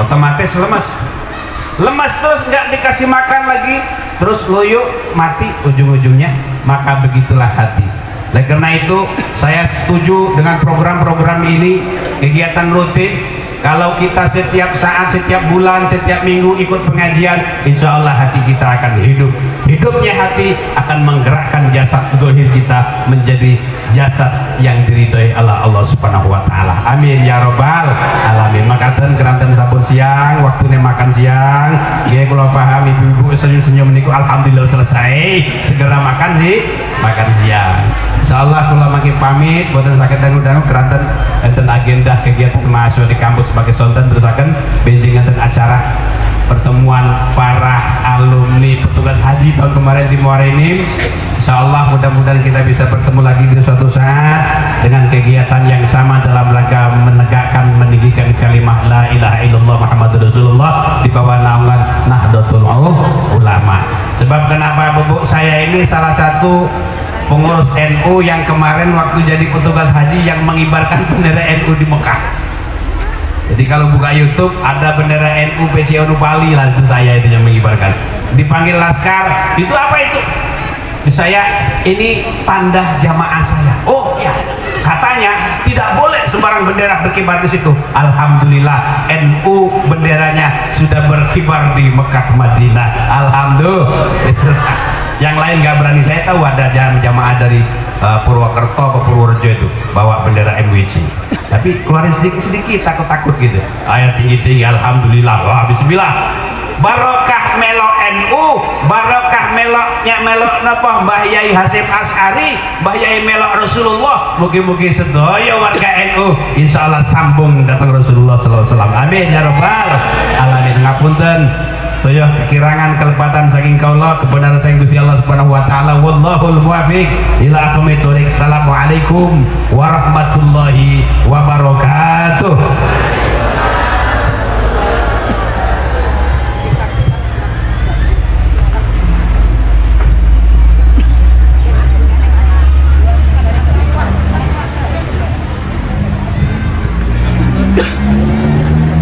otomatis lemas terus, nggak dikasih makan lagi terus loyo, mati ujung-ujungnya. Maka begitulah hati. Oleh karena itu saya setuju dengan program-program ini, kegiatan rutin. Kalau kita setiap saat, setiap bulan, setiap minggu ikut pengajian, insya Allah hati kita akan hidup. Hidupnya hati akan menggerakkan jasad zahir kita menjadi jasad yang diridhoi Allah Subhanahu wa taala. Amin ya rabbal alamin. Makaten keranten sampun siang, waktunya makan siang. Nggih kula paham ibu-ibu senyum-senyum niku alhamdulillah selesai. Segera makan siang. Insyaallah kula mangke pamit boten saged dangu-dangu keranten enten agenda kegiatan mahasiswa di kampus sebagai sonten terusaken benjing enten acara pertemuan para alumni petugas haji tahun kemarin di Muara Enim. Insyaallah mudah-mudahan kita bisa bertemu lagi di suatu saat dengan kegiatan yang sama dalam rangka menegakkan, meninggikan kalimat la ilaha illallah Muhammadur Rasulullah di bawah naungan Nahdlatul Ulama. Sebab kenapa bubuk saya ini salah satu pengurus NU yang kemarin waktu jadi petugas haji yang mengibarkan bendera NU di Mekah. Jadi kalau buka YouTube ada bendera NU PCNU Bali lah, itu saya itu yang mengibarkan. Dipanggil laskar, itu apa itu? Saya ini tanda jamaah saya. Oh ya, katanya tidak boleh sembarang bendera berkibar di situ. Alhamdulillah NU benderanya sudah berkibar di Mekah Madinah. Alhamdulillah. Yang lain nggak berani. Saya tahu ada jamaah dari Purwokerto atau Purworejo itu bawa bendera MWC, tapi keluarin sedikit takut gitu, ayat tinggi alhamdulillah. Wah, bismillah, barokah melo NU, barokah meloknya melok napa Mbah Yai Hasyim Asy'ari, Mbah Yai melok Rasulullah. Mugi-mugi sedaya warga NU insyaallah sambung datang Rasulullah sallallahu alaihi wasallam. Amin ya rabbal alamin. Ngapunten sedaya kekirangan kelepatan saking kaula, kebenaran saking Gusti Allah Subhanahu wa taala. Wallahul muwaffiq ila aqwamit thoriq. Assalamualaikum warahmatullahi wabarakatuh.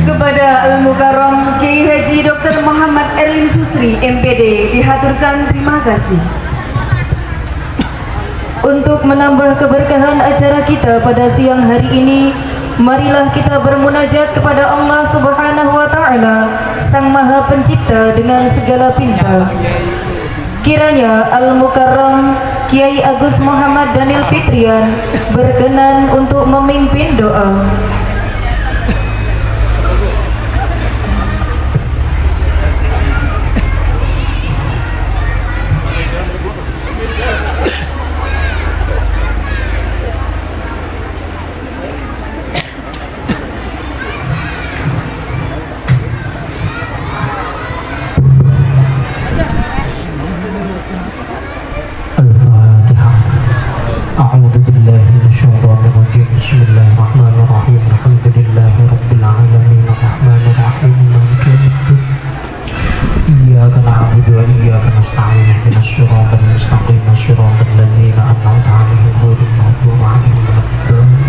Kepada Al-Mukarram Kiai Haji Dr. Muhammad Erwin Susri MPD dihaturkan terima kasih. Untuk menambah keberkahan acara kita pada siang hari ini, marilah kita bermunajat kepada Allah Subhanahu wa taala, Sang Maha Pencipta dengan segala pinta. Kiranya Al-Mukarram Kiai Agus Muhammad Daniel Fitrian berkenan untuk memimpin doa. أعوذ بالله من الشيطان الرجيم بسم الله الرحمن الرحيم الحمد لله رب العالمين الرحمن الرحيم مالك يوم الدين إياك نعبد وإياك نستعين اهدنا الصراط المستقيم صراط الذين أنعمت عليهم غير المغضوب عليهم ولا الضالين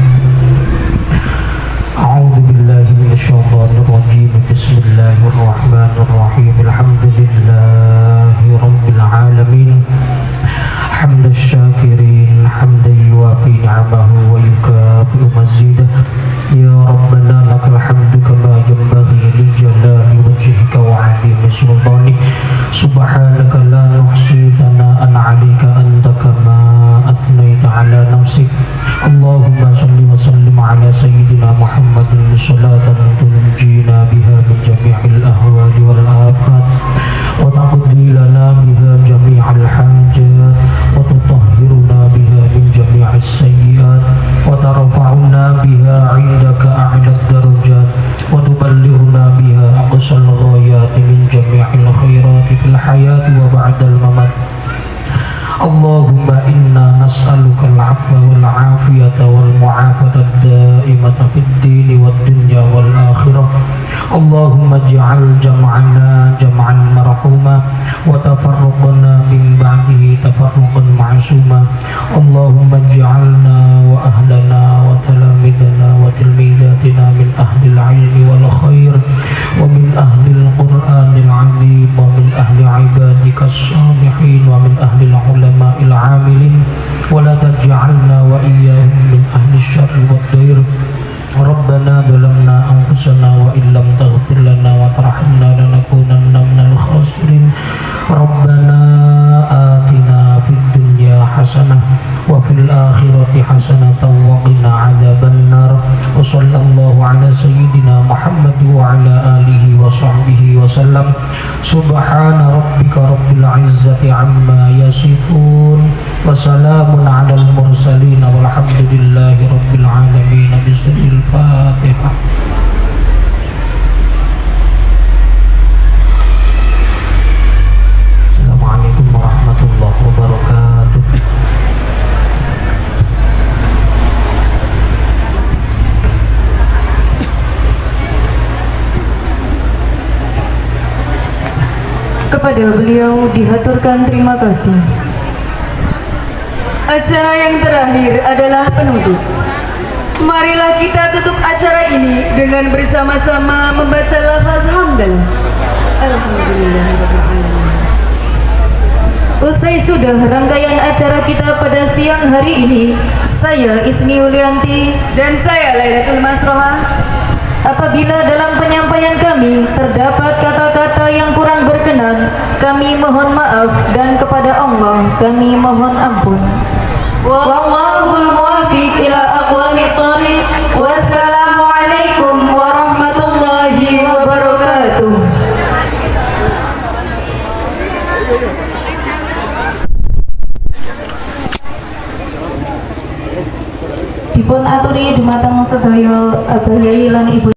أعوذ بالله من الشيطان الرجيم بسم الله الرحمن الرحيم الحمد لله رب العالمين حمد الشاكرين حمدا يوافي نعمه ويكافئ مزيده يا ربنا لك الحمد كما ينبغي لجلال وجهك وعظيم سلطانك سبحانك لا نحصي ثناء عليك أنت كما أثنيت على نفسك اللهم صل وسلم على سيدنا محمد صلاة تنجينا بها من جميع الأهوال والآفات وتقضي لنا بها جميع الحاجات وتطهرنا بها من جميع السيئات وترفعنا بها عندك أعلى الدرجات وتبلغنا بها أقصى الغايات من جميع الخيرات في الحياة وبعد الممات اللهم إنا نسألك العفو والعافية والمعافاة الدائمة في الدين والدنيا والآخرة اللهم اجعل جمعنا جمعا مرحوما وتفرقنا من بعده تفرقا معصوما اللهم اجعلنا وأهلنا وتلامذنا وتلميذاتنا من أهل العلم والخير ومن أهل القرآن العظيم ومن أهل عبادك الصالحين ومن أهل العلماء العاملين ولا تجعلنا وإياهم من أهل الشر والضير ربنا ظلمنا أنفسنا وإن لم تغفر لنا وترحمنا لنكونن من الخاسرين ربنا آتنا في الدنيا حسنة وفي الآخرة حسنة وقنا عذاب النار وصلى الله على سيدنا محمد وعلى آله وصحبه وسلم سبحان ربك رب العزة عما يصفون وسلام على المرسلين والحمد لله رب العالمين بسر الفاتحة. Assalamualaikum warahmatullahi wabarakatuh. Kepada beliau dihaturkan terima kasih. Acara yang terakhir adalah penutup. Marilah kita tutup acara ini dengan bersama-sama membaca lafaz hamdalah. Alhamdulillahirrahmanirrahim. Usai sudah rangkaian acara kita pada siang hari ini, saya Isni Yulianti Dan saya Lailatul Masroha. apabila dalam penyampaian kami terdapat kata-kata yang kurang berkenan, kami mohon maaf dan kepada Allah kami mohon ampun. Wallahul muwaffiq ila aqwamit thariq. Wassalamualaikum warahmatullahi wabarakatuh. Dipun aturi dumateng sedaya Abah Yai lan Ibu